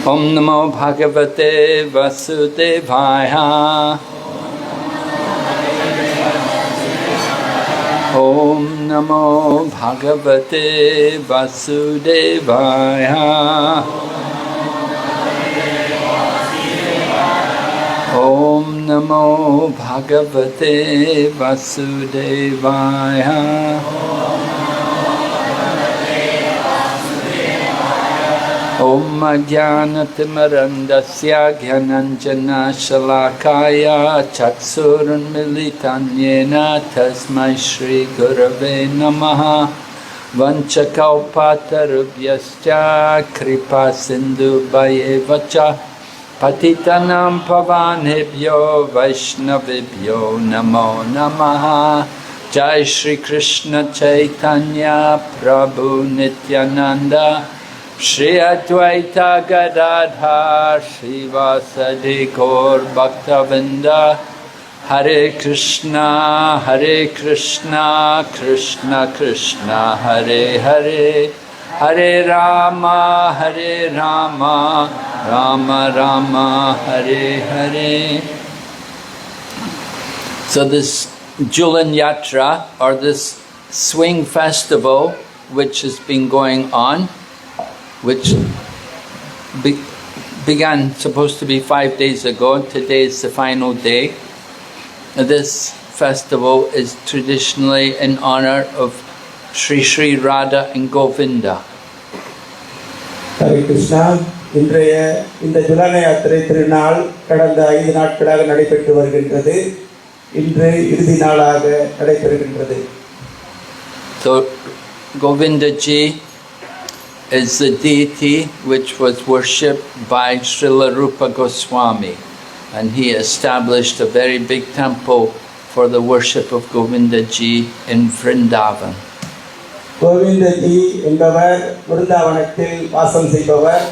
Om Namo Bhagavate Vasudevaya. Om Namo Bhagavate Vasudevaya. Om Namo Bhagavate Vasudevaya. Om Ajnanatimmirandasya Gyananjana Shalakaya Chaksurunmilitan Yena Tasmai Shri Gurave Namaha Vanchakalpatarubhyascha Kripa Sindhu Bhayevacha Patitanam Pavanebhyo Vaishnavibhyo Namo Namaha. Jai Shri Krishna Chaitanya Prabhu Nityananda Shri Advaita Gadadhar Srivasadi Gaur Bhaktavinda. Hare Krishna Krishna Krishna Hare Hare, Hare Rama Rama Rama Hare Hare. So this Julan Yatra, or this swing festival, which has been going on, which began supposed to be 5 days ago. Today is the final day. This festival is traditionally in honor of Sri Sri Radha and Govinda. Hare Krishna. இன்றைய இந்த ஜுலான யாத்திரை திருநாள் கடந்த 5 நாட்களாக நடைபெற்று வருகின்றது. இன்று இறுதி நாளாக நடைபெறுகின்றது. So Govinda ji is the deity which was worshipped by Srila Rupa Goswami, and he established a very big temple for the worship of Govinda ji in Vrindavan. Govinda ji என்பவர் விருந்தாவனத்தில் வாசம் செய்பவர்.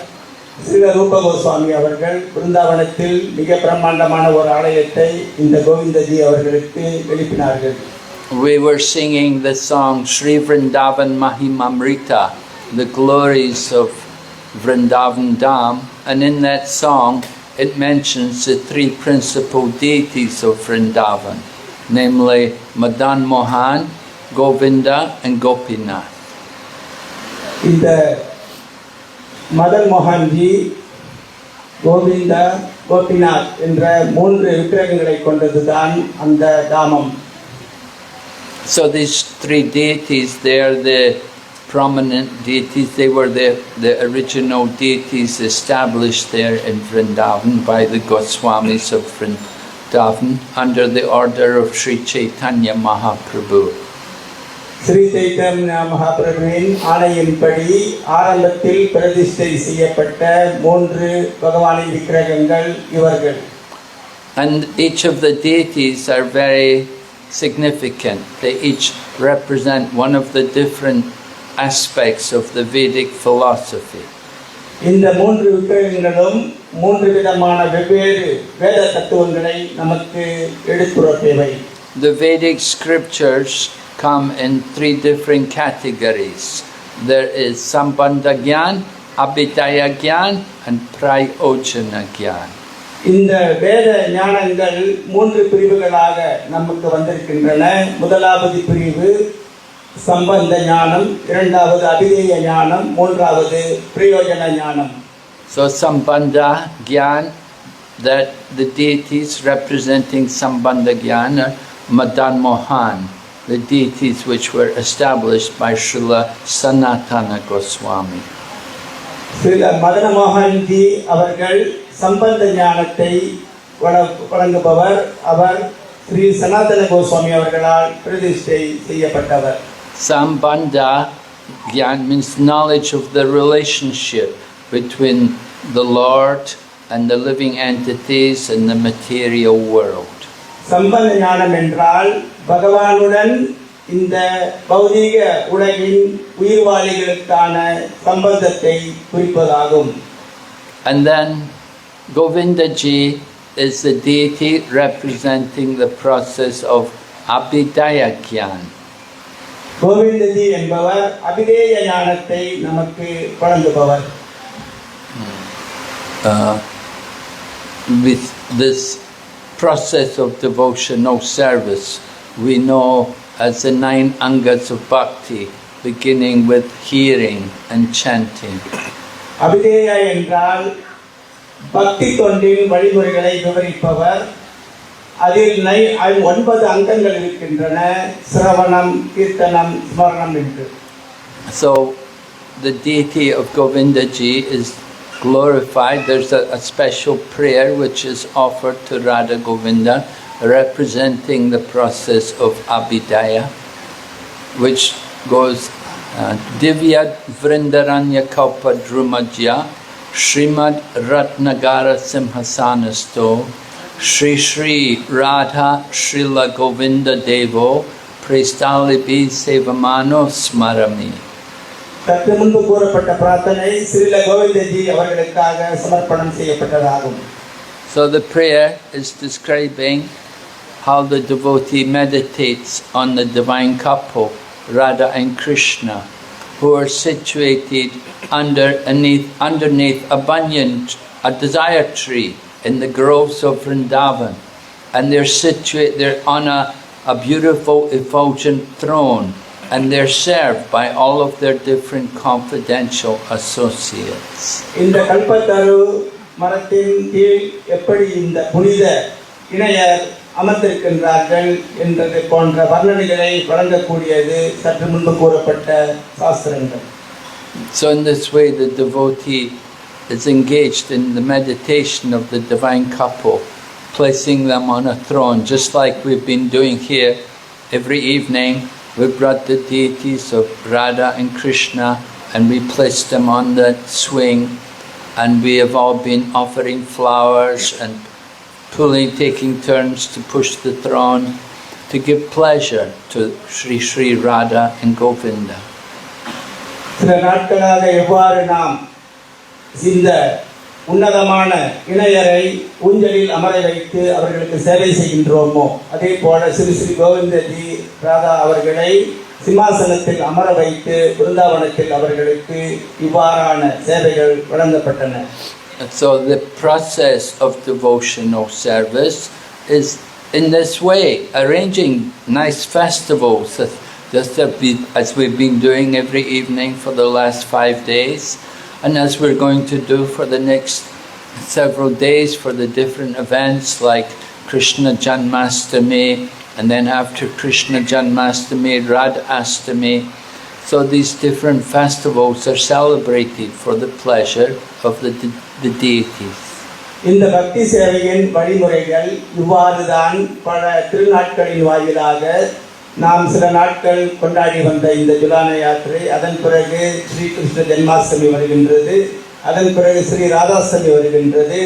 ஸ்ரீல ரூப கோஸ்வாமி அவர்கள் விருந்தாவனத்தில் மிக பிரம்மாண்டமான ஒரு ஆலயத்தை இந்த கோவிந்தஜி அவர்களுக்கு எழுப்பினார்கள். We were singing the song Sri Vrindavan Mahimamrita, the glories of Vrindavan Dham, and in that song it mentions the 3 principal deities of Vrindavan, namely Madan Mohan, Govinda and Gopinath. இந்த மதன் மோகன்ஜி, கோவிந்தா, கோபிநாத் என்ற 3 விக்கிரகங்களை கொண்டதுதான் அந்த தாமம். So these 3 deities, they are the prominent deities. They were the original deities established there in Vrindavan by the Goswamis of Vrindavan under the order of Sri Chaitanya Mahaprabhu. Sri Chaitanya மகாபிரபுவின் ஆணையின்படி ஆரம்பத்தில் பிரதிஷ்டை செய்யப்பட்ட 3 பகவானின் விக்கிரகங்கள் இவர்கள். And each of the deities are very significant. They each represent one of the different aspects of the Vedic philosophy. இந்த 3 விக்கிரகங்களும் 3 விதமான வெவ்வேறு வேத தத்துவங்களை நமக்கு எடுத்துரைப்பவை. The Vedic scriptures come in 3 different categories. There is Sambandha Gyan, Abhidaya Gyan and Prayojana Gyan. இந்த வேத ஞானங்கள் 3 பிரிவுகளாக நமக்கு வந்திருக்கின்றன. முதலாவது பிரிவு சம்பந்த ஞானம், இரண்டாவது அபிதேய ஞானம், மூன்றாவது பிரயோஜன ஞானம். So Sambandha Gyan, that the deities representing Sambandha Gyan are Madan Mohan, the deities which were established by Srila Sanatana Goswami. Srila மதன மோகன்ஜி அவர்கள் சம்பந்த ஞானத்தை வழங்குபவர். அவர் ஸ்ரீ சனாதன கோஸ்வாமி அவர்களால் பிரதிஷ்டை செய்யப்பட்டவர். Sambandha Gyan means knowledge of the relationship between the Lord and the living entities in the material world. சம்பந்த ஞானம் என்றால் பகவானுடன் இந்த பௌதீக உலகின் உயிர்வாளிகளுக்கான சம்பந்தத்தை குறிப்பதாகும். And then Govinda ji is the deity representing the process of Abhidaya Gyan. கோவிந்தஜி என்பவர் அபிதேய ஞானத்தை நமக்கு வழங்குபவர். With this process of devotional service, we know as the 9 angas of bhakti, beginning with hearing and chanting. அபிதேயா என்றால் பக்தி தொண்டின் வழிமுறைகளை விவரிப்பவர். அதில் 9 அங்கங்கள் இருக்கின்றன. சிரவணம், கீர்த்தனம், ஸ்மரணம் என்று. So the deity of Govindaji is glorified. There's a special prayer which is offered to Radha Govinda, representing the process of Abhidaya, which goes Divya Vrindaranya Kalpa Drumajya Srimad Ratnagara Simhasanasto Shri Shri Radha Srila Govinda Devo Prestalibi Sevamano Smarami. சற்று முன்பு கூறப்பட்ட பிரார்த்தனை ஸ்ரீல கோவிந்தஜி அவர்களுக்காக சமர்ப்பணம் செய்யப்பட்டதாகும். So the prayer is describing how the devotee meditates on the divine couple, Radha and Krishna, who are situated underneath a banyan, a desire tree in the groves of Vrindavan, and they're on a beautiful effulgent throne, and they're served by all of their different confidential associates. இந்த கல்பத்தரு மரத்தின் கீழ் எப்படி இந்த புனித இணையர் அமர்ந்திருக்கின்றார்கள் என்பது போன்ற வர்ணனைகளை வழங்கக்கூடியது சற்று முன்பு கூறப்பட்ட சாஸ்திரங்கள். So in this way the devotee is engaged in the meditation of the divine couple, placing them on a throne, just like we've been doing here every evening. We brought the deities of Radha and Krishna and we placed them on the swing, and we have all been offering flowers and taking turns to push the throne to give pleasure to Sri Sri Radha and Govinda. சில நாட்களாக எவ்வாறு நாம் இந்த உன்னதமான இணையரை ஊஞ்சலில் அமர வைத்து அவர்களுக்கு சேவை செய்கின்றோமோ, அதே போல ஸ்ரீ ஸ்ரீ கோவிந்தஜி ராதா அவர்களை சிம்மாசனத்தில் அமர வைத்து பிருந்தாவனத்தில் அவர்களுக்கு இவ்வாறான சேவைகள் வழங்கப்பட்டன. So the process of devotional service is in this way, arranging nice festivals, just as we've been doing every evening for the last 5 days, and as we're going to do for the next several days for the different events like Krishna Janmastami, and then after Krishna Janmastami, Radha Astami. So these different festivals are celebrated for the pleasure of the deities. இந்த பக்தி சேவையின் வழிமுறைகள் இவ்வாறுதான் பல திருநாட்களின் வாயிலாக நாம் சில நாட்கள் கொண்டாடி வந்த இந்த ஜுலான யாத்திரை, அதன் பிறகு ஸ்ரீ கிருஷ்ண ஜென்மாஷ்டமி வருகின்றது, அதன் பிறகு ஸ்ரீ ராதாஷ்டமி வருகின்றது,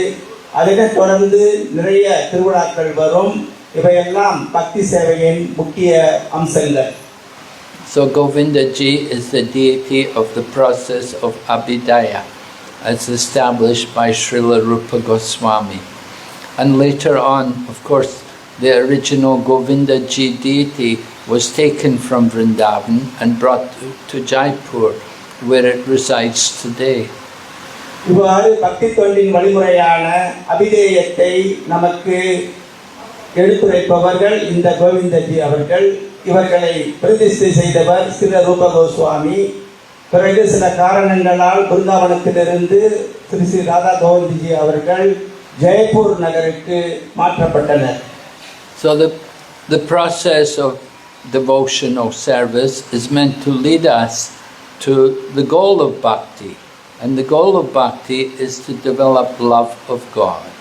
அதனைத் தொடர்ந்து நிறைய திருவிழாக்கள் வரும். இவையெல்லாம் பக்தி சேவையின் முக்கிய அம்சங்கள். So Govindaji is the deity of the process of Abhidaya, as established by Srila Rupa Goswami. And later on, of course, the original Govindaji deity was taken from Vrindavan and brought to Jaipur, where it resides today. இவ்வாறு பக்தி தொண்டின் வழிமுறையான அபிதேயத்தை நமக்கு எடுத்துரைப்பவர்கள் இந்த கோவிந்தஜி அவர்கள். இவர்களை பிரதிஷ்டை செய்தவர் ஸ்ரீ ரூப கோஸ்வாமி. பிறகு சில காரணங்களால் பிருந்தாவனத்திலிருந்து ஸ்ரீ ஸ்ரீ ராதா கோவிந்தஜி அவர்கள் ஜெய்ப்பூர் நகருக்கு மாற்றப்பட்டனர். So the process of devotional service is meant to lead us to the goal of bhakti, and the goal of bhakti is to develop love of God.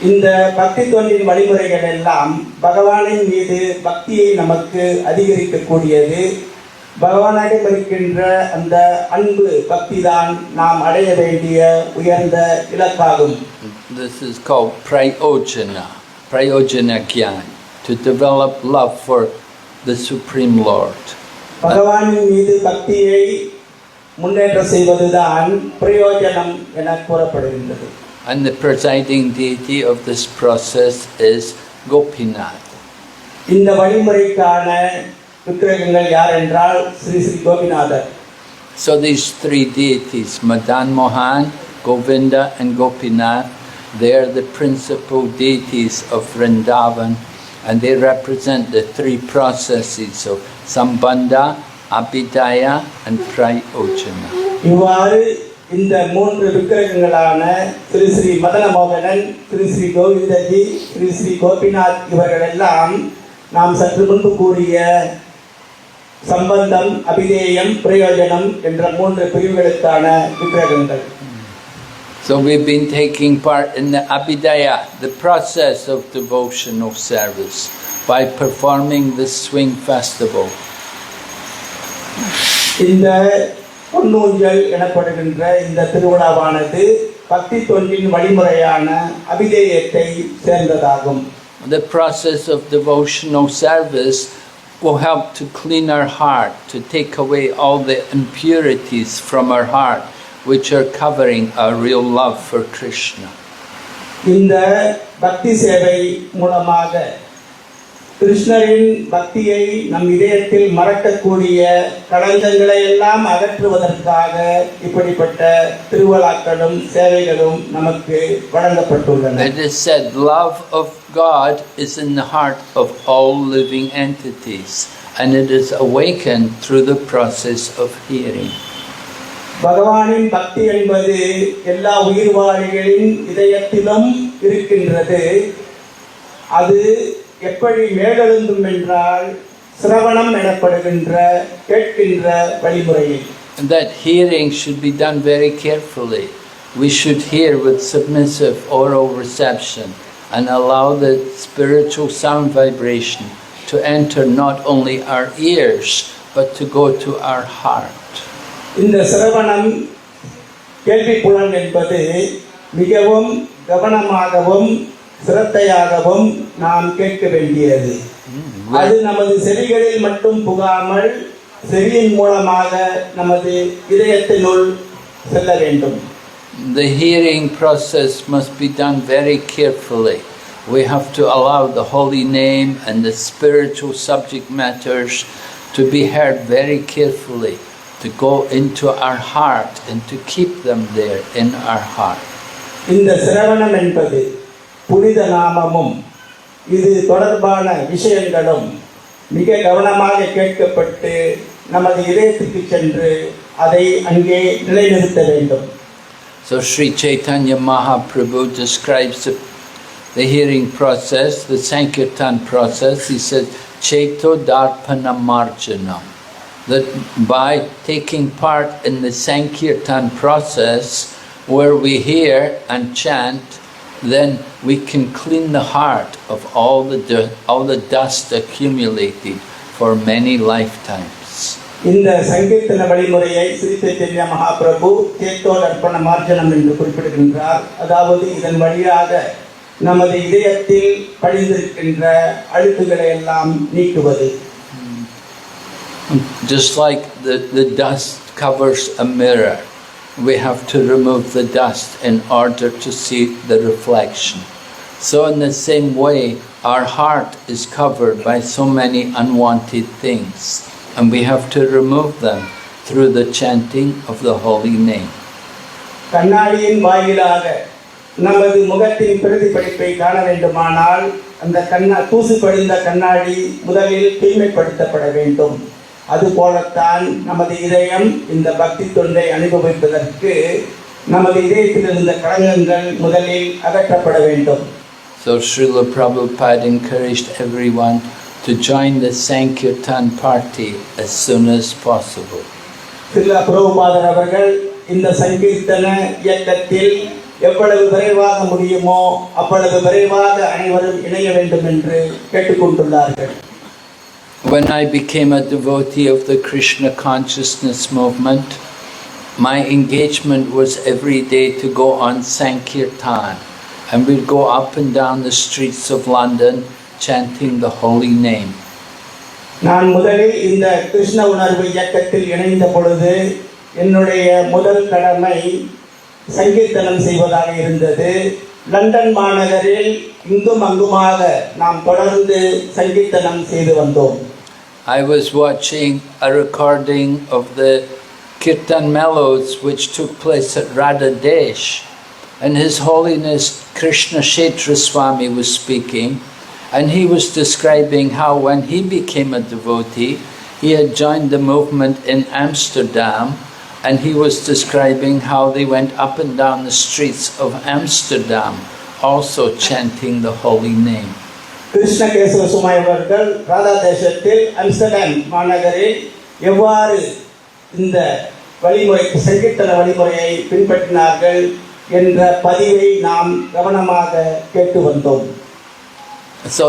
இந்த பக்தி தொண்டின் வழிமுறைகள் எல்லாம் பகவானின் மீது பக்தியை நமக்கு அதிகரிக்கக்கூடியது. பகவானிடம் இருக்கின்ற அந்த அன்பு பக்தி தான் நாம் அடைய வேண்டிய உயர்ந்த இலக்காகும். This is called prayojana gyan, to develop love for the Supreme Lord. பகவானின் மீது பக்தியை முன்னேற்ற செய்வதுதான் பிரயோஜனம் என கூறப்படுகின்றது. And the presiding deity of this process is Gopinath. இந்த வழிமுறைக்கான விக்கிரகங்கள் யார் என்றால் Sri Sri Gopinathar. So these three deities, Madan Mohan, Govinda and Gopinath, they are the principal deities of Vrindavan, and they represent the three processes of Sambandha, Abhidaya and Prayojana. இவ்வாறு இந்த மூன்று விக்கிரகங்களான ஸ்ரீ ஸ்ரீ மதனமோகனன், ஸ்ரீ ஸ்ரீ கோவிந்தஜி, ஸ்ரீ ஸ்ரீ கோபிநாத் இவர்கள் எல்லாம் நாம் சற்று முன்பு கூறிய சம்பந்தம், அபிதேயம், பிரயோஜனம் என்ற மூன்று பிரிவுகளுக்கான விக்கிரகங்கள். So we've been taking part in the Abhidaya, the process of devotional service, by performing this swing festival. இந்த பொன்னூஞ்சல் எனப்படுகின்ற இந்த திருவிழாவானது பக்தி தொண்டின் வழிமுறையான அபிதேயத்தை சேர்ந்ததாகும். The process of devotional service will help to clean our heart, to take away all the impurities from our heart, which are covering our real love for Krishna. இந்த பக்தி சேவை மூலமாக கிருஷ்ணரின் பக்தியை நம் இதயத்தில் மறக்கக்கூடிய களங்கங்களை எல்லாம் அகற்றுவதற்காக இப்படிப்பட்ட திருவிழாக்களும் சேவைகளும் நமக்கு வழங்கப்பட்டுள்ளன. It is said, love of God is in the heart of all living entities, and it is awakened through the process of hearing. பகவானின் பக்தி என்பது எல்லா உயிர்வாழிகளின் இதயத்திலும் இருக்கின்றது. அது எப்படி மேலெழுந்தும் என்றால் சிரவணம் எனப்படுகின்ற கேட்கின்ற வழிமுறையில். That hearing should be done very carefully. We should hear with submissive oral reception and allow the spiritual sound vibration to enter not only our ears but to go to our heart. இந்த சிரவணம் கேள்வி புலன் என்பது மிகவும் கவனமாகவும் சிரத்தையாகவும் நாம் கேட்க வேண்டியது. அது நமது செவிகளில் மட்டும் புகாமல் செவியின் மூலமாக நமது இதயத்தினுள் செல்ல வேண்டும். The hearing process must be done very carefully. We have to allow the holy name and the spiritual subject matters to be heard very carefully, to go into our heart and to keep them there in our heart. இந்த சிரவணம் என்பது புனித நாமமும் இது தொடர்பான விஷயங்களும் மிக கவனமாக கேட்கப்பட்டு நமது இதயத்துக்கு சென்று அதை அங்கே நிலைநிறுத்த வேண்டும். So Sri Chaitanya Mahaprabhu describes the hearing process, the Sankirtan process. He says, Chaito Darpana Marjana. That by taking part in the Sankirtan process, where we hear and chant, then we can clean the heart of all the dust accumulated for many lifetimes. இந்த சங்கீர்த்தன வழிமுறையை ஸ்ரீ சைத்தன்ய மகாபிரபு சேத்தோ தர்ப்பண மார்ஜனம் என்று குறிப்பிடுகின்றார். அதாவது இதன் வழியாக நமது இதயத்தில் படிந்திருக்கின்ற அழுக்குகளை எல்லாம் நீக்குவது. Just like the dust covers a mirror, we have to remove the dust in order to see the reflection. So in the same way, our heart is covered by so many unwanted things, and we have to remove them through the chanting of the holy name. கண்ணாடியின் வாயிலாக நமது முகத்தின் பிரதிபலிப்பை காண வேண்டுமானால் அந்த தூசு படிந்த கண்ணாடி முதலில் தூய்மைப்படுத்தப்பட வேண்டும். அதுபோலத்தான் நமது இதயம் இந்த பக்தி தொண்டை அனுபவிப்பதற்கு நமது இதயத்தில் இருந்த களங்கங்கள் முதலில் அகற்றப்பட வேண்டும். So Srila Prabhupada encouraged everyone to join the Sankirtan party as soon as possible. Srila பிரபுபாதர் அவர்கள் இந்த சங்கீர்த்தன இயக்கத்தில் எவ்வளவு விரைவாக முடியுமோ அவ்வளவு விரைவாக அனைவரும் இணைய வேண்டும் என்று கேட்டுக்கொண்டுள்ளார்கள். When I became a devotee of the Krishna consciousness movement, my engagement was every day to go on Sankirtan, and we'd go up and down the streets of London chanting the holy name. நான் முதலில் இந்த கிருஷ்ண உணர்வு இயக்கத்தில் இணைந்த பொழுது என்னுடைய முதல் கடமை சங்கீர்த்தனம் செய்வதாக இருந்தது. லண்டன் மாநகரில் இங்கும் அங்குமாக நாம் தொடர்ந்து சங்கீர்த்தனம் செய்து வந்தோம். I was watching a recording of the Kirtan Mellows which took place at Radhadesh, and His Holiness Krishna Kshetra Swami was speaking, and he was describing how when he became a devotee, he had joined the movement in Amsterdam, and he was describing how they went up and down the streets of Amsterdam, also chanting the holy name. Krishna Kesava சுவாமி அவர்கள் ராதா தேசத்தில் Amsterdam மாநகரில் எவ்வாறு இந்த வழிமுறை சங்கீர்த்தன வழிமுறையை பின்பற்றினார்கள் என்ற பதிவை நாம் கவனமாக கேட்டு வந்தோம். So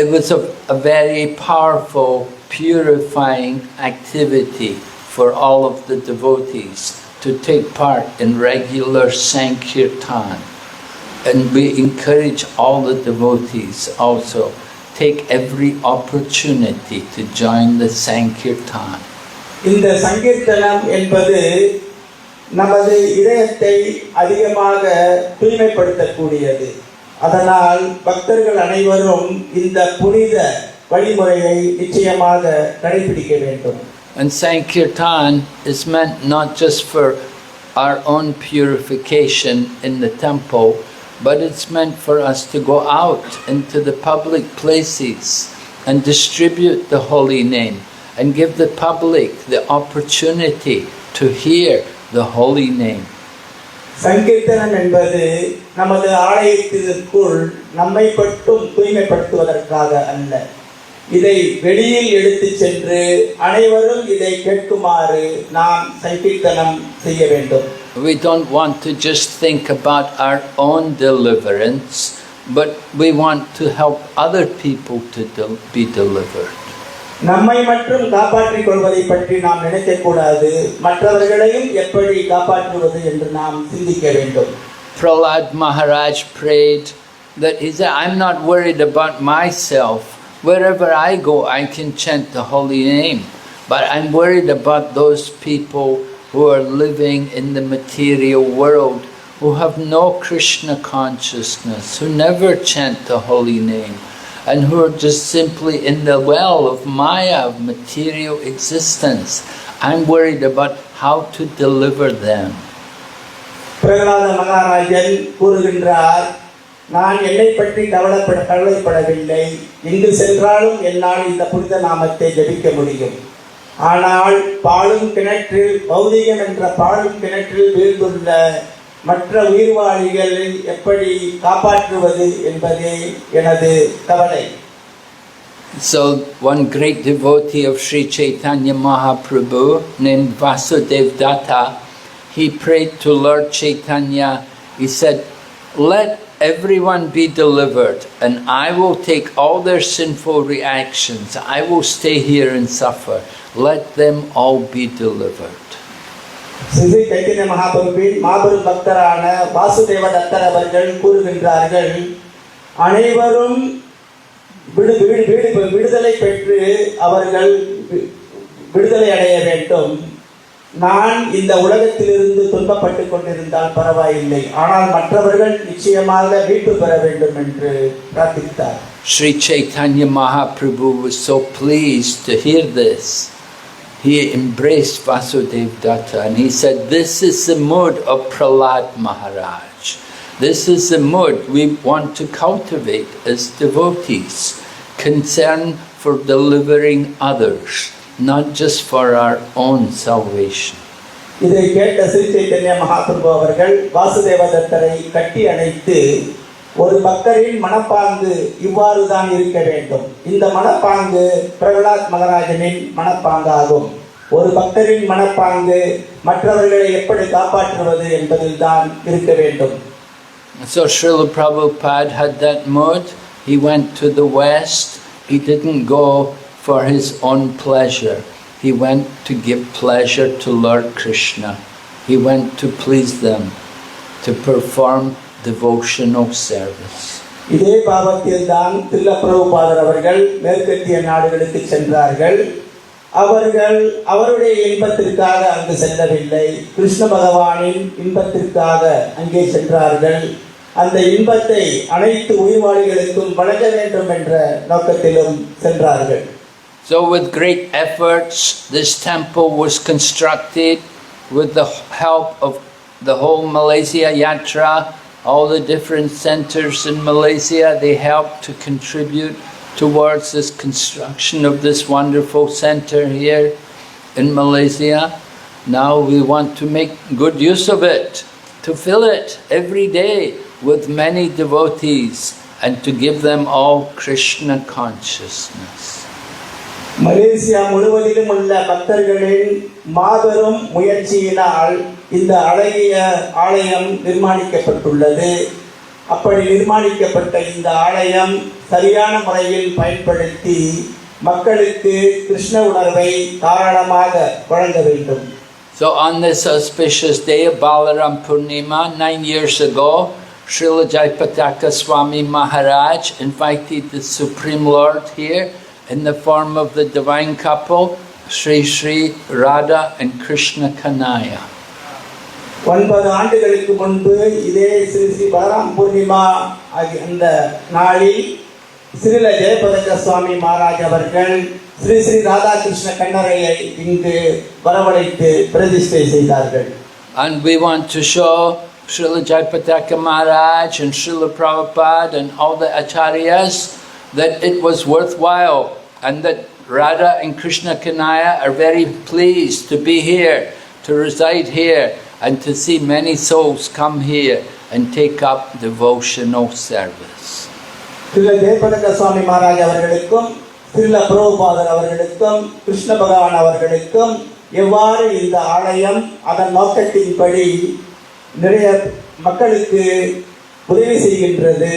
it was a very powerful, purifying activity for all of the devotees to take part in regular Sankirtan. And we encourage all the devotees also take every opportunity to join the Sankirtan. இந்த சங்கீர்த்தனம் என்பது நமது இதயத்தை அதிகமாக தூய்மைப்படுத்தக்கூடியது. அதனால் பக்தர்கள் அனைவரும் இந்த புனித வழிமுறையை நிச்சயமாக கடைபிடிக்க வேண்டும். And Sankirtan is meant not just for our own purification in the temple, but it's meant for us to go out into the public places and distribute the holy name and give the public the opportunity to hear the holy name. சங்கீர்த்தனம் என்பது நமது ஆலயத்திற்குள் நம்மை மட்டும் தூய்மைப்படுத்துவதற்காக அல்ல, இதை வெளியில் எடுத்துச் சென்று அனைவரும் இதை கேட்குமாறு நாம் சங்கீர்த்தனம் செய்ய வேண்டும். We don't want to just think about our own deliverance, but we want to help other people to be delivered. நம்மை மட்டும் காப்பாற்றிக் கொள்வதை பற்றி நாம் நினைக்கக்கூடாது, மற்றவர்களையும் எப்படி காப்பாற்றுவது என்று நாம் சிந்திக்க வேண்டும். Prahlad Maharaj prayed that he said, I'm not worried about myself. Wherever I go, I can chant the holy name. But I'm worried about those people who are living in the material world, who have no Krishna consciousness, who never chant the holy name, and who are just simply in the well of Maya, of material existence. I'm worried about how to deliver them. Prahlada மகாராஜன் கூறுகின்றார், நான் என்னை பற்றி கவலைப்படவில்லை. எங்கு சென்றாலும் என்னால் இந்த புனித நாமத்தை ஜபிக்க முடியும். ஆனால் பாழும் கிணற்றில், பௌதிகம் என்ற பாழும் கிணற்றில் வீழ்ந்துள்ள மற்ற உயிர்வாழிகளை எப்படி காப்பாற்றுவது என்பதே எனது கவலை. So one great devotee of Sri Chaitanya Mahaprabhu named Vasudev Datta, he prayed to Lord Chaitanya. He said, let everyone be delivered, and I will take all their sinful reactions. I will stay here and suffer. Let them all be delivered. Sri Chaitanya மகாபிரபுவின் மாபெரும் பக்தரான வாசுதேவ தத்தர் அவர்கள் கூறுகின்றார்கள், அனைவரும் விடுதலை பெற்று அவர்கள் விடுதலை அடைய வேண்டும். நான் இந்த உலகத்திலிருந்து துன்பப்பட்டு கொண்டிருந்தால் பரவாயில்லை, ஆனால் மற்றவர்கள் நிச்சயமாக மீட்பு பெற வேண்டும் என்று பிரார்த்தித்தார். Sri Chaitanya Mahaprabhu was so pleased to hear this. He embraced Vasudev Datta and he said, this is the mood of Prahlad Maharaj. This is the mood we want to cultivate as devotees. Concern for delivering others, not just for our own salvation. இதை கேட்ட ஸ்ரீ சைத்தன்ய மகாபிரபு அவர்கள் வாசுதேவ தத்தரை கட்டி அணைத்து, ஒரு பக்தரின் மனப்பாங்கு இவ்வாறு தான் இருக்க வேண்டும். இந்த மனப்பாங்கு பிரகலாத் மகாராஜனின் மனப்பாங்காகும். ஒரு பக்தரின் மனப்பாங்கு மற்றவர்களை எப்படி காப்பாற்றுவது என்பதில் தான் இருக்க வேண்டும். So Srila Prabhupada had that mood. He went to the West. He didn't go for his own pleasure. He went to give pleasure to Lord Krishna. He went to please them, to perform devotional service. இதே பாவத்தில் தான் தில்ல பிரபுபாதர் அவர்கள் மேற்கத்திய நாடுகளுக்கு சென்றார்கள். அவர்கள் அவருடைய இன்பத்திற்காக அங்கு செல்லவில்லை, கிருஷ்ண பகவானின் இன்பத்திற்காக அங்கே சென்றார்கள். அந்த இன்பத்தை அனைத்து உயிர்வாழிகளுக்கும் வழங்க வேண்டும் என்ற நோக்கத்திலும் சென்றார்கள். So with great efforts, this temple was constructed with the help of the whole Malaysia Yatra. All the different centers in Malaysia, they helped to contribute towards this construction of this wonderful center here in Malaysia. Now we want to make good use of it, to fill it every day with many devotees and to give them all Krishna consciousness. Malaysia முழுவதிலும் உள்ள பக்தர்களின் மாபெரும் முயற்சியினால் இந்த அழகிய ஆலயம் நிர்மாணிக்கப்பட்டுள்ளது. அப்படி நிர்மாணிக்கப்பட்ட இந்த ஆலயம் சரியான முறையில் பயன்படுத்தி மக்களுக்கு கிருஷ்ண உணர்வை தாராளமாக வழங்க வேண்டும். So on this auspicious day of Balaram Purnima, 9 years ago, Srila Jayapataka Swami Maharaj invited the Supreme Lord here in the form of the divine couple, Sri Sri Radha and Krishna Kanaya. 9 ஆண்டுகளுக்கு முன்பு இதே ஸ்ரீ ஸ்ரீ பலராம் பூர்ணிமா அந்த நாளில் ஸ்ரீல ஜெயபதக்க சுவாமி மகாராஜ் அவர்கள் ஸ்ரீ ஸ்ரீ ராதா கிருஷ்ண கண்ணரையை இங்கு வரவழைத்து பிரதிஷ்டை செய்தார்கள். And we want to show Srila Jayapataka Maharaj and Srila Prabhupada and all the acharyas that it was worthwhile and that Radha and Krishna Kanaya are very pleased to be here, to reside here and to see many souls come here and take up devotional service. Srila ஜெயபதக்க சுவாமி மகாராஜ் அவர்களுக்கும் ஸ்ரீல பிரபுபாதர் அவர்களுக்கும் கிருஷ்ண பகவான் அவர்களுக்கும் எவ்வாறு இந்த ஆலயம் அதன் நோக்கத்தின்படி நிறைய மக்களுக்கு உதவி செய்கின்றது,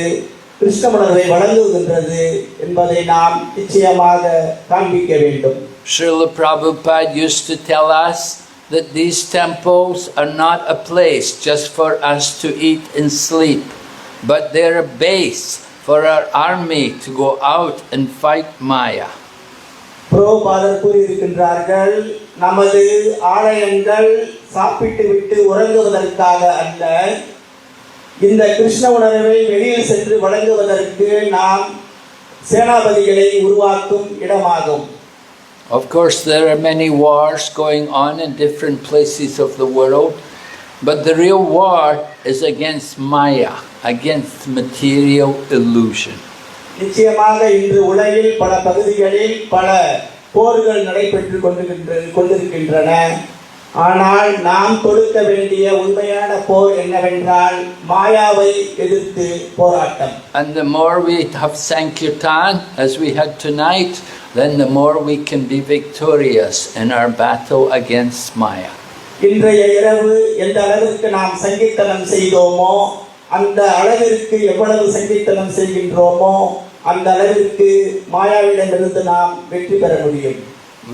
கிருஷ்ண உணர்வை வழங்குகின்றது என்பதை நாம் நிச்சயமாக காண்பிக்க வேண்டும். Srila Prabhupada used to tell us that these temples are not a place just for us to eat and sleep, but they're a base for our army to go out and fight Maya. பிரபுபாதர் கூறியிருக்கின்றார்கள், நமது ஆலயங்கள் சாப்பிட்டு விட்டு உறங்குவதற்காக அல்ல, இந்த கிருஷ்ண உணர்வை வெளியில் சென்று வழங்குவதற்கு நாம் சேனாபதிகளை உருவாக்கும் இடமாகும். Of course, there are many wars going on in different places of the world, but the real war is against Maya, against material illusion. நிச்சயமாக இன்று உலகில் பல பகுதிகளில் பல போர்கள் நடைபெற்று கொண்டிருக்கின்றன. ஆனால் நாம் கொடுக்க வேண்டிய உண்மையான போர் என்னவென்றால் மாயாவை எதிர்த்து போராட்டம். And the more we have Sankirtan as we had tonight, then the more we can be victorious in our battle against Maya. இன்றைய இரவு எந்த அளவிற்கு நாம் சங்கீர்த்தனம் செய்தோமோ, அந்த அளவிற்கு எவ்வளவு சங்கீர்த்தனம் செய்கின்றோமோ அந்த அளவிற்கு மாயாவிடமிருந்து நாம் வெற்றி பெற முடியும்.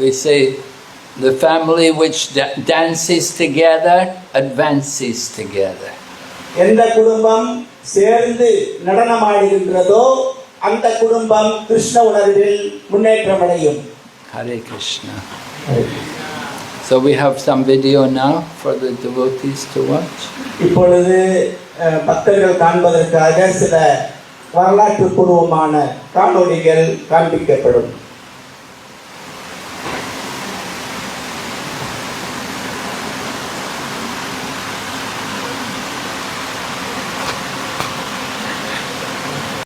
We say the family which dances together advances together. எந்த குடும்பம் சேர்ந்து நடனமாடுகின்றதோ அந்த குடும்பம் கிருஷ்ண உணர்வில் முன்னேற்றம் அடையும். Hare Krishna. So we have some video now for the devotees to watch. இப்பொழுது பக்தர்கள் காண்பதற்காக சில வரலாற்று பூர்வமான காணொளிகள் காண்பிக்கப்படும்.